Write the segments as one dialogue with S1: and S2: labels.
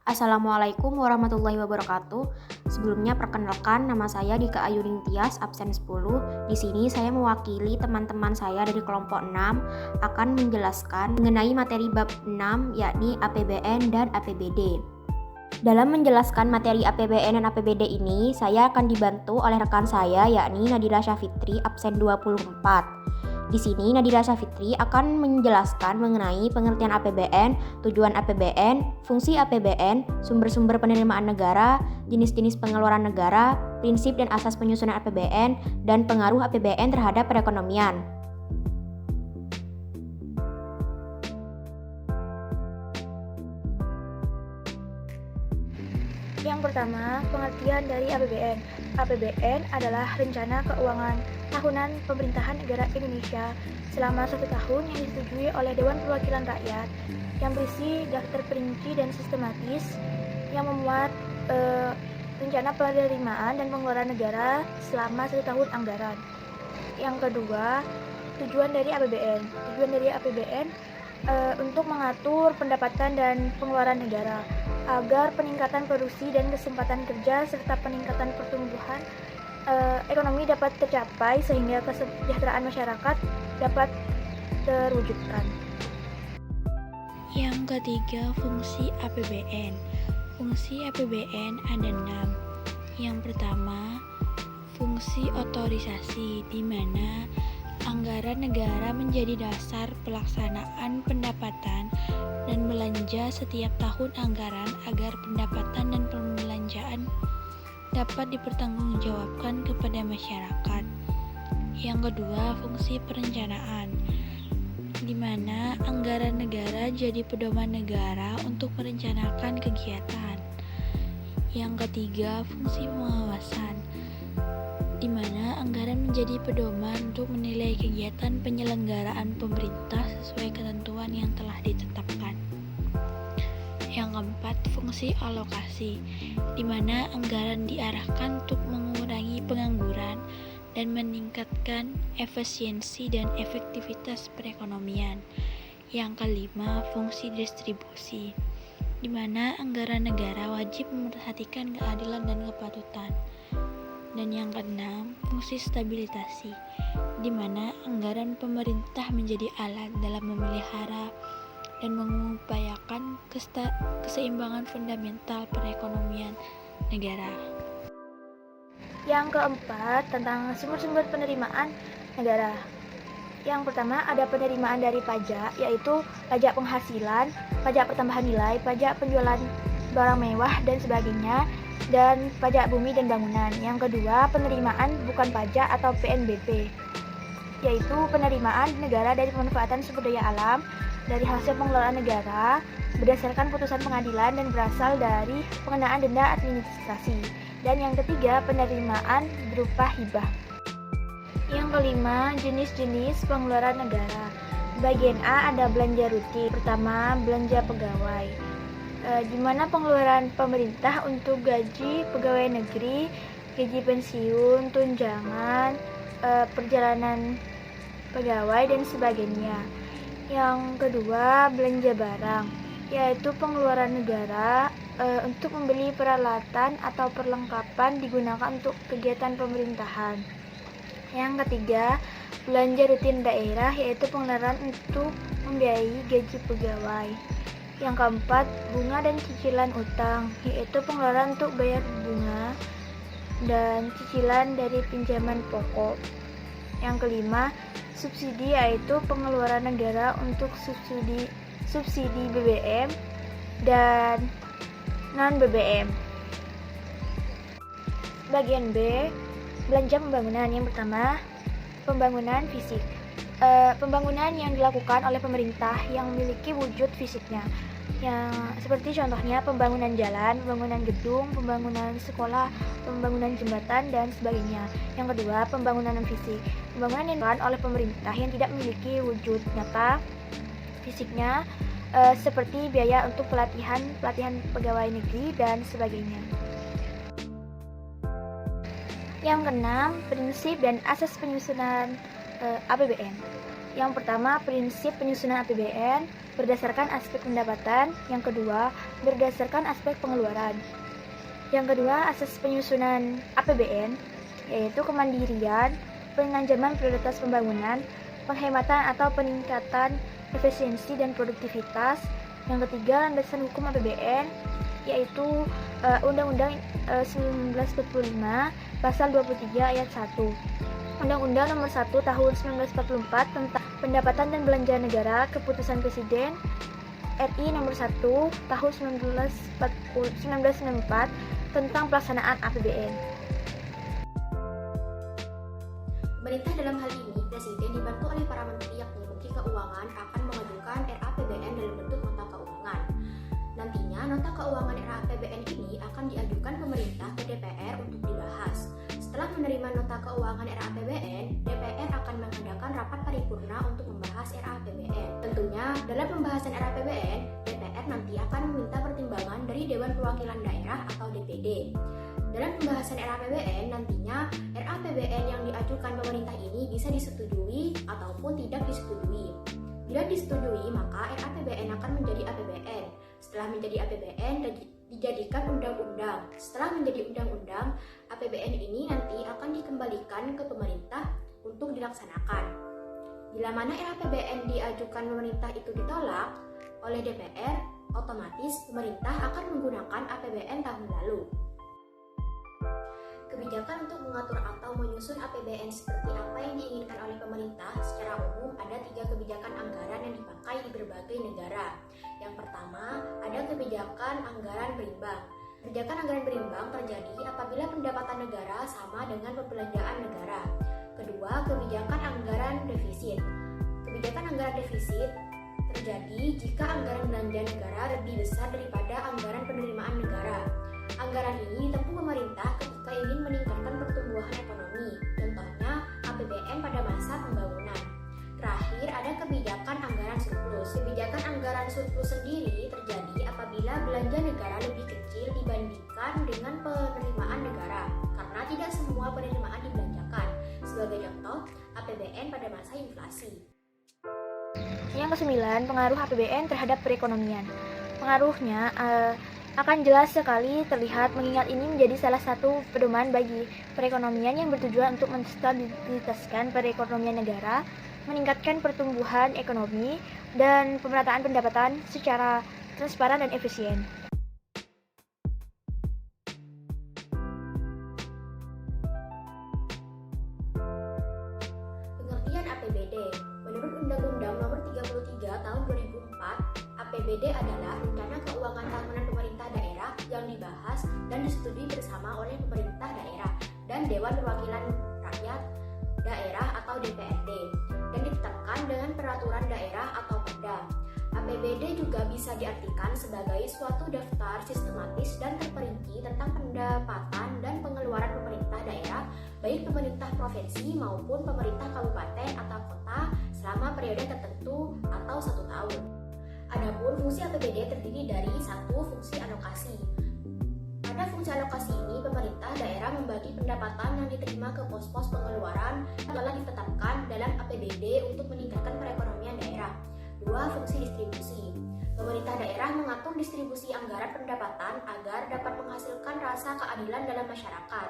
S1: Assalamualaikum warahmatullahi wabarakatuh. Sebelumnya perkenalkan, nama saya Dika Ayuning Tias, absen 10. Di sini saya mewakili teman-teman saya dari kelompok 6 akan menjelaskan mengenai materi bab 6 yakni APBN dan APBD. Dalam menjelaskan materi APBN dan APBD ini, saya akan dibantu oleh rekan saya yakni Nadira Syafitri, absen 24. Di sini Nadira Syafitri akan menjelaskan mengenai pengertian APBN, tujuan APBN, fungsi APBN, sumber-sumber penerimaan negara, jenis-jenis pengeluaran negara, prinsip dan asas penyusunan APBN, dan pengaruh APBN terhadap perekonomian.
S2: Yang pertama, pengertian dari APBN. APBN adalah rencana keuangan tahunan pemerintahan negara Indonesia selama 1 tahun yang disetujui oleh Dewan Perwakilan Rakyat yang berisi daftar perinci dan sistematis yang memuat rencana penerimaan dan pengeluaran negara selama 1 tahun anggaran. Yang kedua, tujuan dari APBN. Tujuan dari APBN untuk mengatur pendapatan dan pengeluaran negara agar peningkatan produksi dan kesempatan kerja serta peningkatan pertumbuhan ekonomi dapat tercapai sehingga kesejahteraan masyarakat dapat terwujudkan.
S3: Yang ketiga, fungsi APBN. Fungsi APBN ada 6. Yang pertama, fungsi otorisasi, di mana anggaran negara menjadi dasar pelaksanaan pendapatan dan belanja setiap tahun anggaran agar pendapatan dan pembelanjaan dapat dipertanggungjawabkan kepada masyarakat. Yang kedua, fungsi perencanaan, di mana anggaran negara jadi pedoman negara untuk merencanakan kegiatan. Yang ketiga, fungsi pengawasan, di mana anggaran menjadi pedoman untuk menilai kegiatan penyelenggaraan pemerintah sesuai ketentuan yang telah ditetapkan. Yang keempat, fungsi alokasi, di mana anggaran diarahkan untuk mengurangi pengangguran dan meningkatkan efisiensi dan efektivitas perekonomian. Yang kelima, fungsi distribusi, di mana anggaran negara wajib memperhatikan keadilan dan kepatutan. Dan yang keenam, fungsi stabilisasi, di mana anggaran pemerintah menjadi alat dalam memelihara dan mengupayakan keseimbangan fundamental perekonomian negara.
S2: Yang keempat, tentang sumber-sumber penerimaan negara. Yang pertama ada penerimaan dari pajak, yaitu pajak penghasilan, pajak pertambahan nilai, pajak penjualan barang mewah dan sebagainya, dan pajak bumi dan bangunan. Yang kedua, penerimaan bukan pajak atau PNBP, yaitu penerimaan negara dari pemanfaatan sumber daya alam dari hasil pengelolaan negara berdasarkan putusan pengadilan dan berasal dari pengenaan denda administrasi. Dan yang ketiga, penerimaan berupa hibah. Yang kelima, jenis-jenis pengeluaran negara. Bagian A ada belanja rutin. Pertama, belanja pegawai, di mana pengeluaran pemerintah untuk gaji pegawai negeri, gaji pensiun, tunjangan, perjalanan pegawai dan sebagainya. Yang kedua, belanja barang, yaitu pengeluaran negara untuk membeli peralatan atau perlengkapan digunakan untuk kegiatan pemerintahan. Yang ketiga, belanja rutin daerah, yaitu pengeluaran untuk membiayai gaji pegawai. Yang keempat, bunga dan cicilan utang, yaitu pengeluaran untuk bayar bunga dan cicilan dari pinjaman pokok. Yang kelima, subsidi, yaitu pengeluaran negara untuk subsidi BBM dan non-BBM. Bagian B, belanja pembangunan. Yang pertama, pembangunan fisik. Pembangunan yang dilakukan oleh pemerintah yang memiliki wujud fisiknya, yang seperti contohnya pembangunan jalan, pembangunan gedung, pembangunan sekolah, pembangunan jembatan dan sebagainya. Yang kedua, pembangunan non fisik. Pembangunan yang dilakukan oleh pemerintah yang tidak memiliki wujud nyata fisiknya, seperti biaya untuk pelatihan pegawai negeri dan sebagainya. Yang keenam, prinsip dan asas penyusunan APBN. Yang pertama, prinsip penyusunan APBN berdasarkan aspek pendapatan. Yang kedua, berdasarkan aspek pengeluaran. Yang kedua, asas penyusunan APBN yaitu kemandirian, pengajaman prioritas pembangunan, penghematan atau peningkatan efisiensi dan produktivitas. Yang ketiga, landasan hukum APBN yaitu Undang-Undang 1945 Pasal 23 Ayat 1. Undang-Undang Nomor 1 Tahun 1944 tentang Pendapatan dan Belanja Negara, Keputusan Presiden RI Nomor 1 Tahun 1994 tentang pelaksanaan APBN.
S1: Pemerintah dalam hal ini, Presiden dibantu oleh para menteri yakni Menteri Keuangan akan mengajukan RAPBN dalam bentuk nota keuangan. Nantinya, nota keuangan RAPBN ini akan diajukan pemerintah ke DPR untuk dibahas. Setelah menerima nota keuangan RAPBN, DPR akan mengadakan rapat paripurna untuk membahas RAPBN. Tentunya, dalam pembahasan RAPBN, DPR nanti akan meminta pertimbangan dari Dewan Perwakilan Daerah atau DPD. Dalam pembahasan RAPBN, nantinya RAPBN yang diajukan pemerintah ini bisa disetujui ataupun tidak disetujui. Bila disetujui, maka RAPBN akan menjadi APBN. Setelah menjadi APBN, dijadikan undang-undang. Setelah menjadi undang-undang, APBN ini nanti akan dikembalikan ke pemerintah untuk dilaksanakan. Bila mana RAPBN diajukan pemerintah itu ditolak oleh DPR, otomatis pemerintah akan menggunakan APBN tahun lalu. Kebijakan untuk mengatur atau menyusun APBN seperti apa yang diinginkan oleh pemerintah secara umum ada 3 kebijakan anggaran yang dipakai di berbagai negara. Yang pertama, ada kebijakan anggaran berimbang. Kebijakan anggaran berimbang terjadi apabila pendapatan negara sama dengan pembelanjaan negara. Kedua, kebijakan anggaran defisit. Kebijakan anggaran defisit terjadi jika anggaran belanja negara lebih besar daripada anggaran penerimaan negara. Anggaran ini ditempuh pemerintah ketika ingin meningkatkan pertumbuhan ekonomi, contohnya APBN pada masa pembangunan. Terakhir, ada kebijakan anggaran surplus. Kebijakan anggaran surplus sendiri terjadi apabila belanja negara lebih kecil dibandingkan dengan penerimaan negara, karena tidak semua penerimaan dibelanjakan. Sebagai contoh, APBN pada masa inflasi.
S2: Yang kesembilan, pengaruh APBN terhadap perekonomian. Pengaruhnya akan jelas sekali terlihat mengingat ini menjadi salah satu pedoman bagi perekonomian yang bertujuan untuk menstabilisasi perekonomian negara, meningkatkan pertumbuhan ekonomi, dan pemerataan pendapatan secara transparan dan efisien.
S1: Pengertian APBD. Menurut Undang-Undang Nomor 33 Tahun 2004, APBD adalah rencana keuangan tahunan pemerintah daerah yang dibahas dan disetujui bersama oleh pemerintah daerah dan Dewan Perwakilan Rakyat Daerah atau DPRD dan ditetapkan dengan peraturan daerah atau Perda. APBD juga bisa diartikan sebagai suatu daftar sistematis dan terperinci tentang pendapatan dan pengeluaran pemerintah daerah, baik pemerintah provinsi maupun pemerintah kabupaten atau kota selama periode tertentu atau 1 tahun. Adapun fungsi APBD terdiri dari 1. Fungsi alokasi. Pada fungsi alokasi ini, pemerintah daerah membagi pendapatan yang diterima ke pos-pos pengeluaran yang telah ditetapkan dalam APBD untuk meningkatkan perekonomian daerah. 2. Fungsi distribusi. Pemerintah daerah mengatur distribusi anggaran pendapatan agar dapat menghasilkan rasa keadilan dalam masyarakat.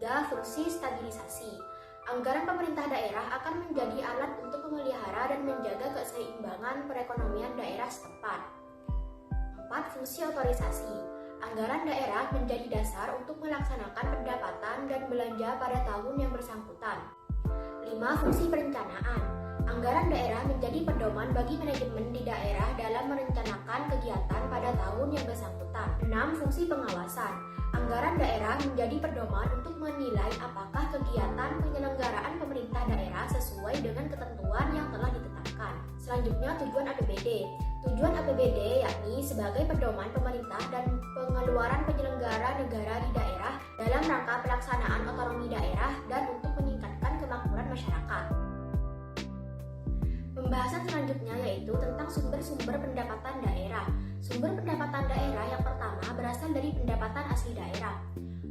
S1: 3. Fungsi stabilisasi. Anggaran pemerintah daerah akan menjadi alat untuk memelihara dan menjaga keseimbangan perekonomian daerah setempat. 4. Fungsi otorisasi. Anggaran daerah menjadi dasar untuk melaksanakan pendapatan dan belanja pada tahun yang bersangkutan. 5. Fungsi perencanaan. Anggaran daerah menjadi pedoman bagi manajemen di daerah dalam merencanakan kegiatan pada tahun yang bersangkutan. 6. Fungsi pengawasan. Anggaran daerah menjadi pedoman untuk menilai apakah kegiatan penyelenggaraan pemerintah daerah sesuai dengan ketentuan yang telah ditetapkan. Selanjutnya, tujuan APBD. Tujuan APBD yakni sebagai pedoman pemerintah dan pengeluaran penyelenggara negara di daerah dalam rangka pelaksanaan otonomi daerah dan untuk meningkatkan kemakmuran masyarakat. Pembahasan selanjutnya yaitu tentang sumber-sumber pendapatan daerah. Sumber pendapatan daerah yang pertama berasal dari pendapatan asli daerah.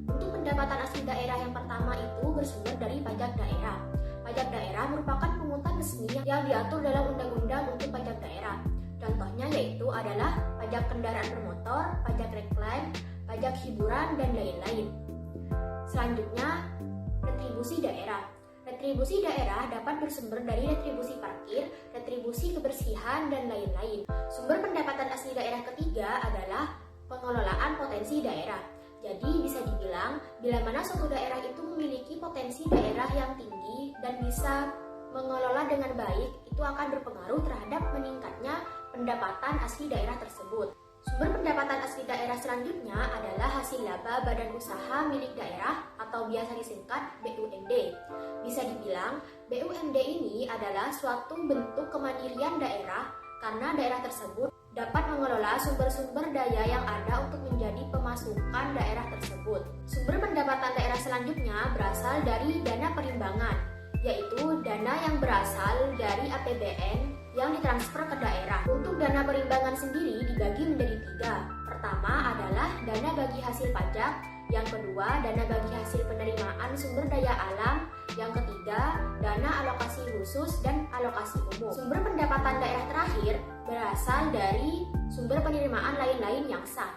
S1: Untuk pendapatan asli daerah yang pertama itu bersumber dari pajak daerah. Pajak daerah merupakan pungutan resmi yang diatur dalam undang-undang untuk pajak daerah. Contohnya yaitu adalah pajak kendaraan bermotor, pajak reklame, pajak hiburan, dan lain-lain. Selanjutnya, retribusi daerah. Retribusi daerah dapat bersumber dari retribusi parkir, retribusi kebersihan, dan lain-lain. Sumber pendapatan asli daerah ketiga adalah pengelolaan potensi daerah. Jadi bisa dibilang, bila mana suatu daerah itu memiliki potensi daerah yang tinggi dan bisa mengelola dengan baik, itu akan berpengaruh terhadap meningkatnya pendapatan asli daerah tersebut. Sumber pendapatan asli daerah selanjutnya adalah hasil laba badan usaha milik daerah atau biasa disingkat BUMD. Bisa dibilang, BUMD ini adalah suatu bentuk kemandirian daerah karena daerah tersebut dapat mengelola sumber-sumber daya yang ada untuk menjadi pemasukan daerah tersebut. Sumber pendapatan daerah selanjutnya berasal dari dana perimbangan, yaitu dana yang berasal dari APBN yang ditransfer ke daerah. Untuk dana perimbangan sendiri dibagi menjadi 3. Pertama adalah dana bagi hasil pajak, yang kedua dana bagi hasil penerimaan sumber daya alam, yang ketiga dana alokasi khusus dan alokasi umum. Sumber pendapatan daerah terakhir berasal dari sumber penerimaan lain-lain yang sah.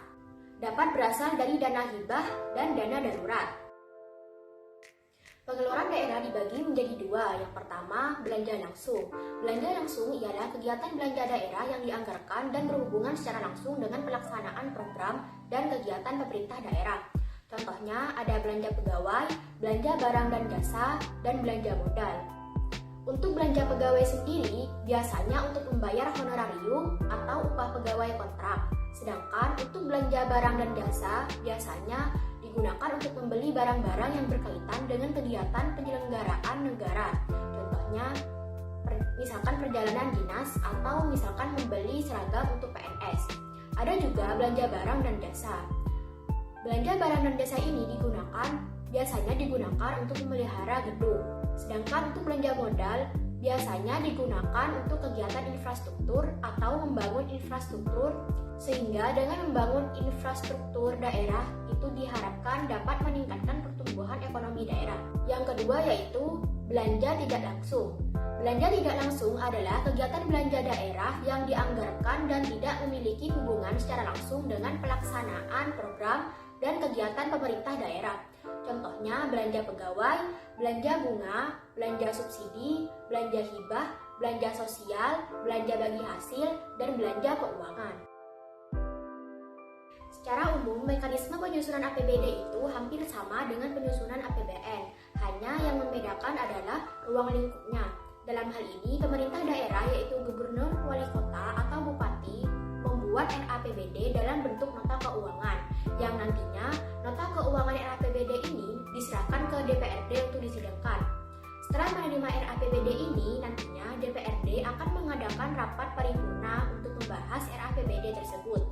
S1: Dapat berasal dari dana hibah dan dana darurat. Pengeluaran daerah dibagi menjadi 2. Yang pertama, belanja langsung. Belanja langsung ialah kegiatan belanja daerah yang dianggarkan dan berhubungan secara langsung dengan pelaksanaan program dan kegiatan pemerintah daerah. Contohnya ada belanja pegawai, belanja barang dan jasa, dan belanja modal. Untuk belanja pegawai sendiri, biasanya untuk membayar honorarium atau upah pegawai kontrak. Sedangkan untuk belanja barang dan jasa, biasanya digunakan untuk membeli barang-barang yang berkaitan dengan kegiatan penyelenggaraan negara. Contohnya, misalkan perjalanan dinas atau misalkan membeli seragam untuk PNS. Ada juga belanja barang dan jasa. Belanja barang dan jasa ini biasanya digunakan untuk memelihara gedung. Sedangkan untuk belanja modal biasanya digunakan untuk kegiatan infrastruktur atau membangun infrastruktur, sehingga dengan membangun infrastruktur daerah itu diharapkan dapat meningkatkan pertumbuhan ekonomi daerah. Yang kedua yaitu belanja tidak langsung. Belanja tidak langsung adalah kegiatan belanja daerah yang dianggarkan dan tidak memiliki hubungan secara langsung dengan pelaksanaan program dan kegiatan pemerintah daerah. Contohnya belanja pegawai, belanja bunga, belanja subsidi, belanja hibah, belanja sosial, belanja bagi hasil, dan belanja keuangan. Secara umum, mekanisme penyusunan APBD itu hampir sama dengan penyusunan APBN, hanya yang membedakan adalah ruang lingkupnya. Dalam hal ini, pemerintah daerah yaitu gubernur, wali kota, atau bupati membuat RAPBD dalam bentuk nota keuangan, yang nantinya nota keuangan RAPBD ini diserahkan ke DPRD untuk disidangkan. Setelah menerima RAPBD ini, nantinya DPRD akan mengadakan rapat paripurna untuk membahas RAPBD tersebut.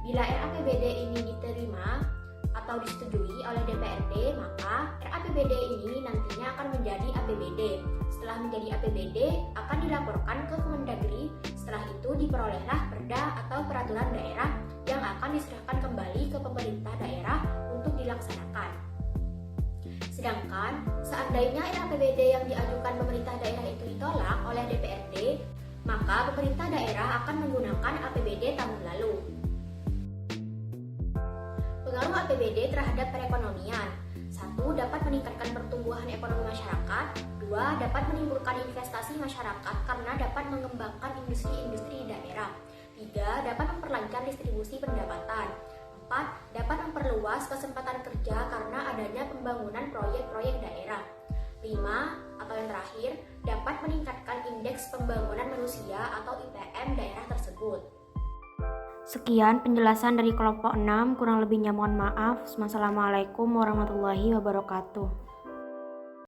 S1: Bila RAPBD ini diterima atau disetujui oleh DPRD, maka RAPBD ini nantinya akan menjadi APBD. Setelah menjadi APBD, akan dilaporkan ke Kemendagri. Setelah itu diperolehlah perda atau peraturan daerah yang akan diserahkan kembali ke pemerintah daerah untuk dilaksanakan. Sedangkan, seandainya RAPBD yang diajukan pemerintah daerah itu ditolak oleh DPRD, maka pemerintah daerah akan menggunakan APBD tahun lalu. Pengaruh APBD terhadap perekonomian. 1. Dapat meningkatkan pertumbuhan ekonomi masyarakat. 2. Dapat menimbulkan investasi masyarakat karena dapat mengembangkan industri-industri di daerah. 3. Dapat memperlancar distribusi pendapatan. 4. Dapat memperluas kesempatan kerja karena adanya pembangunan proyek-proyek daerah. 5. Atau yang terakhir, dapat meningkatkan indeks pembangunan manusia atau IPM daerah tersebut.
S4: Sekian penjelasan dari kelompok 6, kurang lebihnya mohon maaf. Wassalamualaikum warahmatullahi wabarakatuh.